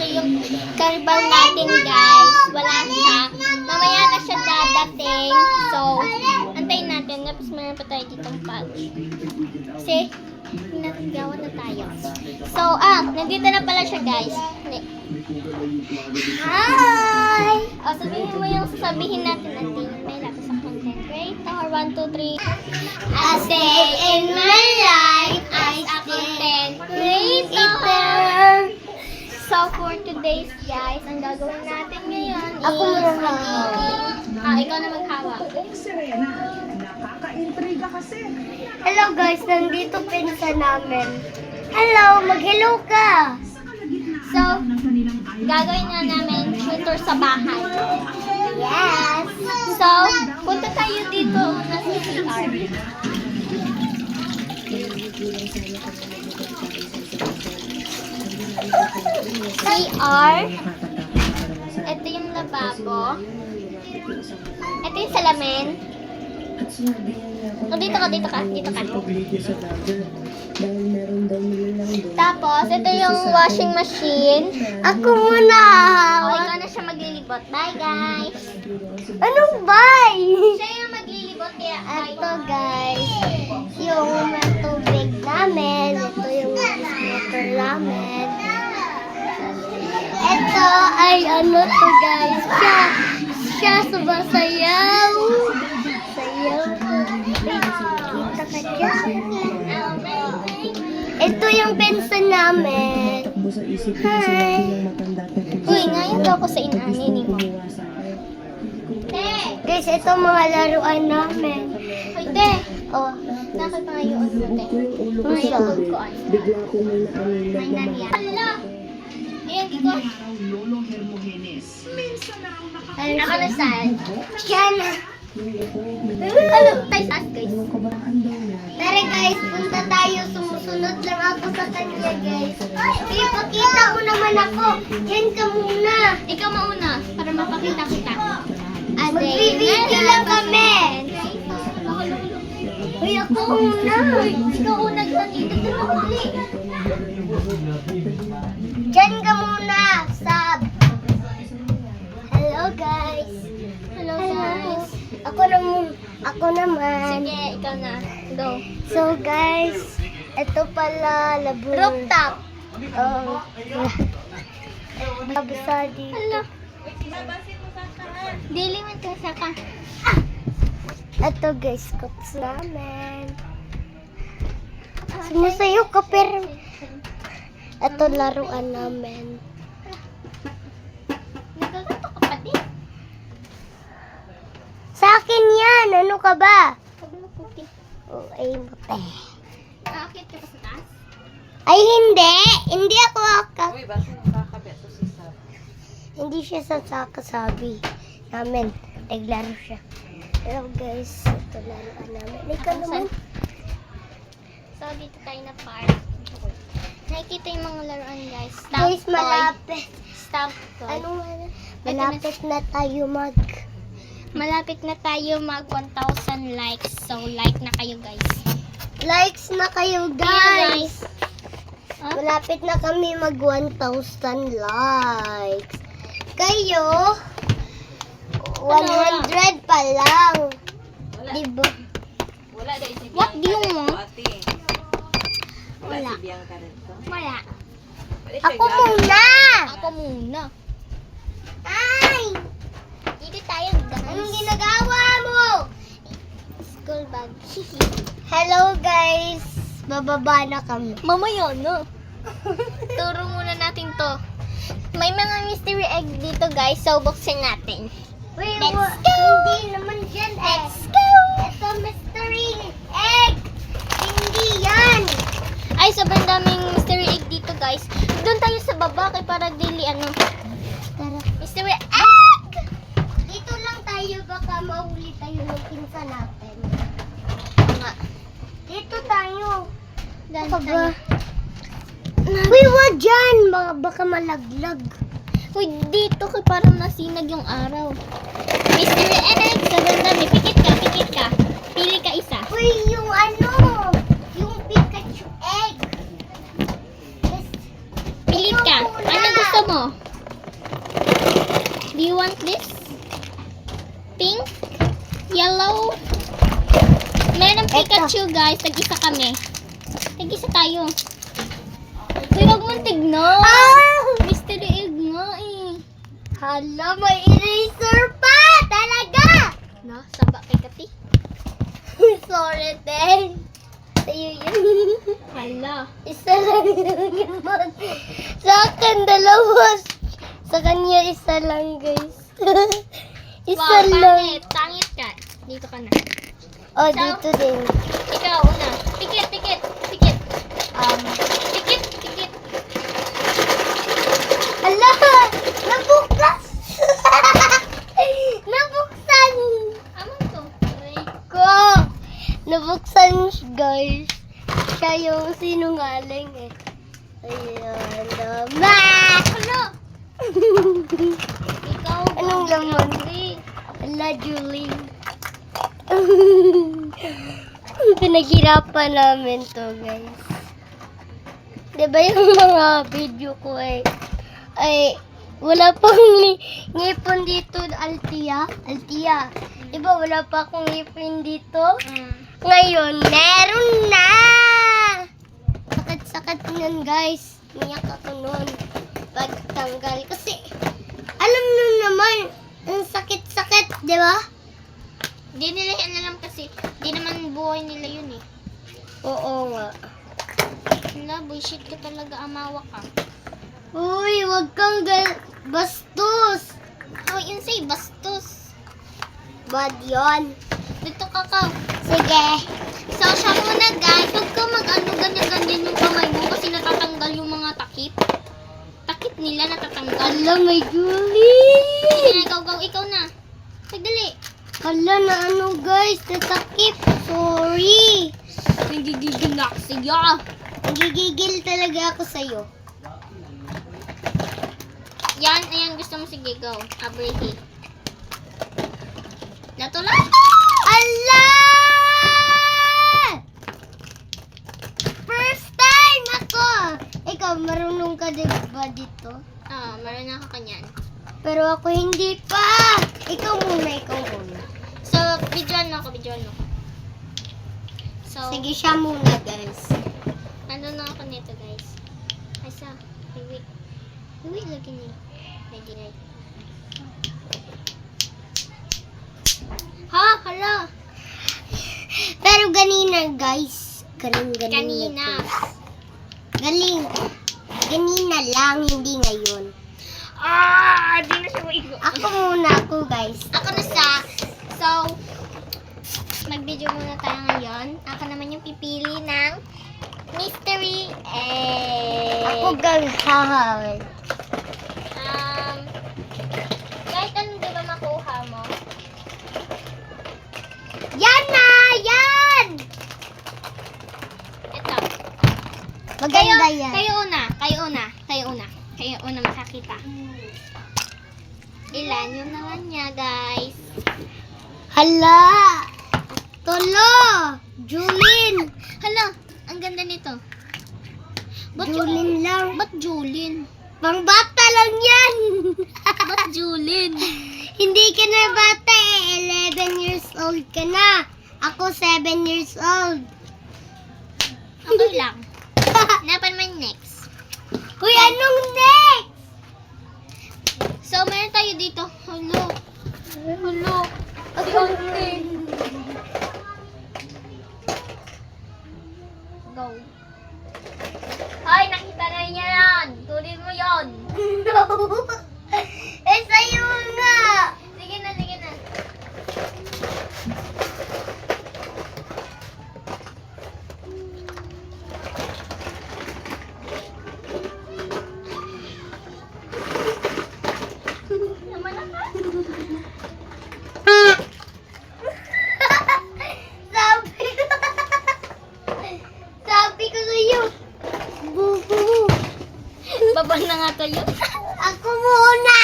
kasi yung Carabao natin, guys. Wala siya. Mamaya na siya dadating. So, antayin natin. Tapos mayroon pa tayo ditong pouch. Kasi, natagawan na tayo. So, nandito na pala siya, guys. Hi! O, sabihin mo yung sasabihin natin natin. May lapis sa content creator. 1, 2, 3. A day in my life as a content creator. So, for today's, guys, ang gagawin natin ngayon is Ako muna. ikaw na maghawak. Nakaka-intriga kasi. Hello guys, nandito pinsa namin. Hello, mag-hello ka. So, gagawin na namin tutor sa bahay. Yes. So, punta tayo dito na sa CR. CR. Ito yung lababo. Ito yung salamin. O, dito ka. Tapos, ito yung washing machine. Ako muna. O, ikaw na siya maglilibot. Bye, guys! Anong bye? Siya yung maglilibot, kaya Ito guys, yung tubig namin. Ito yung motor namin. Ito ay ano to guys. Siya sumasayaw. Sayaw. Kita ka dyan. Ito yung pensa namin. Hi. Uy, ngayon daw ako sa inani mo. Guys, ito mga laruan namin. Uy, te! Oh, Nakita nga yung ano, te. ano siya? Ko ano. May naniya. Hala! Ayan, dito. Lolo Hermogenes. Minsan na raw Ako na saan? Yan. Ano? Tayo saan, guys? Tara guys, punta tayo. Sumusunod lang ako sa kanya guys. Kaya pakita mo naman ako. Yan ka muna. Ikaw mauna, para mapakita kita. Magbibideo lang kami. Uy, ako muna. Ikaw una dyan, dito na huli. Diyan ka muna. Sab. Hello guys. Hello, guys. Ako naman. Sige, ikaw na. Go. So guys, ito pala labo. Rooftop. Oh. Babasa dito. Hala. Dili man ka sa ka. Ito guys, cups namin. Sumasayo ka pero ito laruan namin. Nagkagato ka pa din. Sa akin yan! Ano ka ba? Sabi mo puti. Oh, ay mate. Nakakit ka pa sa taas? Ay hindi! Hindi ako Uy, bakit nakakabit to si Sab? Hindi siya sa kasabi namin. Naglaro siya. Pero guys, ito laruan namin. Ikaw naman. So, dito tayo na park. Nakikita yung mga laruan, guys. Stamp Guys, toy. malapit. Stamp toy. Ano? Malapit na tayo Malapit na tayo mag 1,000 likes. So, like na kayo, guys. likes na kayo Ayan, guys. Huh? Malapit na kami mag 1,000 likes. Kayo, 100 pa lang. Diba? Wala dahil si What do you Bianca want? rin to, ate. Wala. Si Bianca rin to. Wala. Balik Ako tayo, muna. Ako muna. Ay! Dito tayo, guys. Anong ginagawa mo? School bag. Hello guys. Bababa na kami. Mamaya na. Turo muna natin to. May mga mystery egg dito, guys. So, buksan natin. Wait, Let's go! Hindi naman dyan eh. Let's go! Ito mystery egg. Hindi yan. Ay, sobrang daming mystery egg dito, guys. Doon tayo sa baba kay para dili ano. Tara. Mystery egg! Dito lang tayo baka mahuli tayo ng pinsa natin. Nga. Dito tayo. Doon Baka tayo. ba? Uy, wag dyan. Baka malaglag. Uy, dito kay parang nasinag yung araw. Mystery egg! Sobrang dami. Pikit ka, pikit ka. Pili ka isa. Uy, yung ano? Yung Pikachu egg. Yes. Pilit ka. Ano gusto mo? mo? Do you want this? Pink? Yellow? Meron Pikachu, guys. Tag-isa kami. Tag-isa tayo. Uy, wag mong tignan. Mystery egg nga eh. Hala, may eraser pa! Talaga! Na, saba kay Kati. Sorry, Ten. Sa'yo yun. Hala. Isa lang yun. Sa akin, dalawa. Sa kanya, isa lang, guys. Isa Wow, lang. pangit. Pangit ka. Dito ka na. Oh, So, dito din. Ikaw, una. Pikit, pikit, pikit. Pikit, pikit. Hala! Nabukas! Nabuksan! Amon to. Aray. Ko! Nabuksan siya, guys. Siya yung sinungaling eh. Ayan, dama! Hala. Ikaw. Anong laman? Aray. Ala, Julie. Pinaghirapan namin to, guys. Diba yung mga video ko ay wala pang ngipon dito, Altia. Diba wala pa akong ngipon dito? Ngayon, meron na! Sakit-sakit nun, guys. Niyak ako nun. Pagtanggal. Kasi, alam nyo naman, ang sakit-sakit, di ba? Di nila yan alam kasi. Di naman buhay nila yun eh. Oo nga. Hala, bullshit ka talaga, amawa ka. Uy, wag kang bastos. Oh, yun say, bastos. Bad yun. Dito ka ka. Sige. So, siya muna guys. Huwag ka mag-ano ganyan-ganyan yung kamay mo kasi natatanggal yung mga takip. Takip nila natatanggal. Ala, may Julie. Sige na, go. Ikaw na. Sagdali. Ala, na ano, guys. Natakip. Sorry. Nagigigil na ako sa'yo. Nagigigil talaga ako sa'yo. Yan, ayan, gusto mo. Sige, go. Abrihi. Natulog. Ala! First time ako. Ikaw, marunong ka ba dito? Ah, marunong ako kanyan. Pero ako hindi pa. Ikaw muna. So, videoan mo ako. So, Sige, siya muna, guys. ano na ako nito, guys. Asa, wait. Wait, lagi niya. Lagi. Ha? Hala. Pero ganina, guys. Ganina. Kanina. Galing. Ganina lang, hindi ngayon. Di na siya maigo. Ako, guys. Ako na sa. So, mag-video muna tayo ngayon. Ako naman yung pipili ng mystery egg. Ako gagawin. Kahit anong di ba makuha mo? Yan na! Yan! Ito. Maganda yan. Kayo una makakita. Ilan yung naman niya, guys? Hala! Tolo! Julin! Hala, ang ganda nito. Julin lang. Ba't Julin? Pang bata lang yan! Ba't Julin? Hindi ka na bata eh. 11 years old ka na. Ako 7 years old. Okay lang. Napan man next. Uy, anong next? So, meron tayo dito. Hello. Si Ate. Go. Ay, nakita na niya yan. Tuloy mo yon. No! Eh, sa'yo nga! Sige na. Naman ako. Sabi ko sa'yo, bubu. Baba na nga kayo. Ako muna!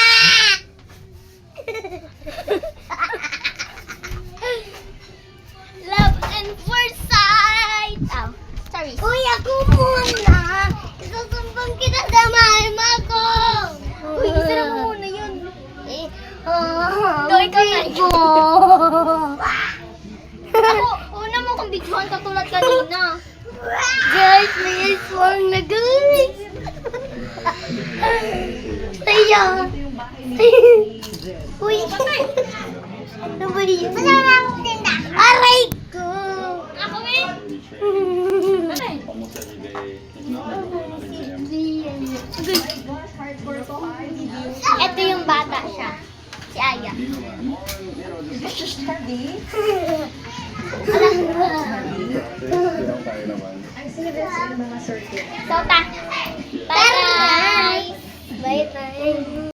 Love and foresight. Oh, sorry. Uy, ako muna! Isusumbong kita sa mama ko! ko. Ako, una mo kong bigyan katulad kanina. Guys, may swan na guys. Saya. Uy. Nabali. Wala na akong tinda. Aray ko. Ako eh. Ito yung bata siya. Si Aya. So, ta. Bye, guys. Bye, bye.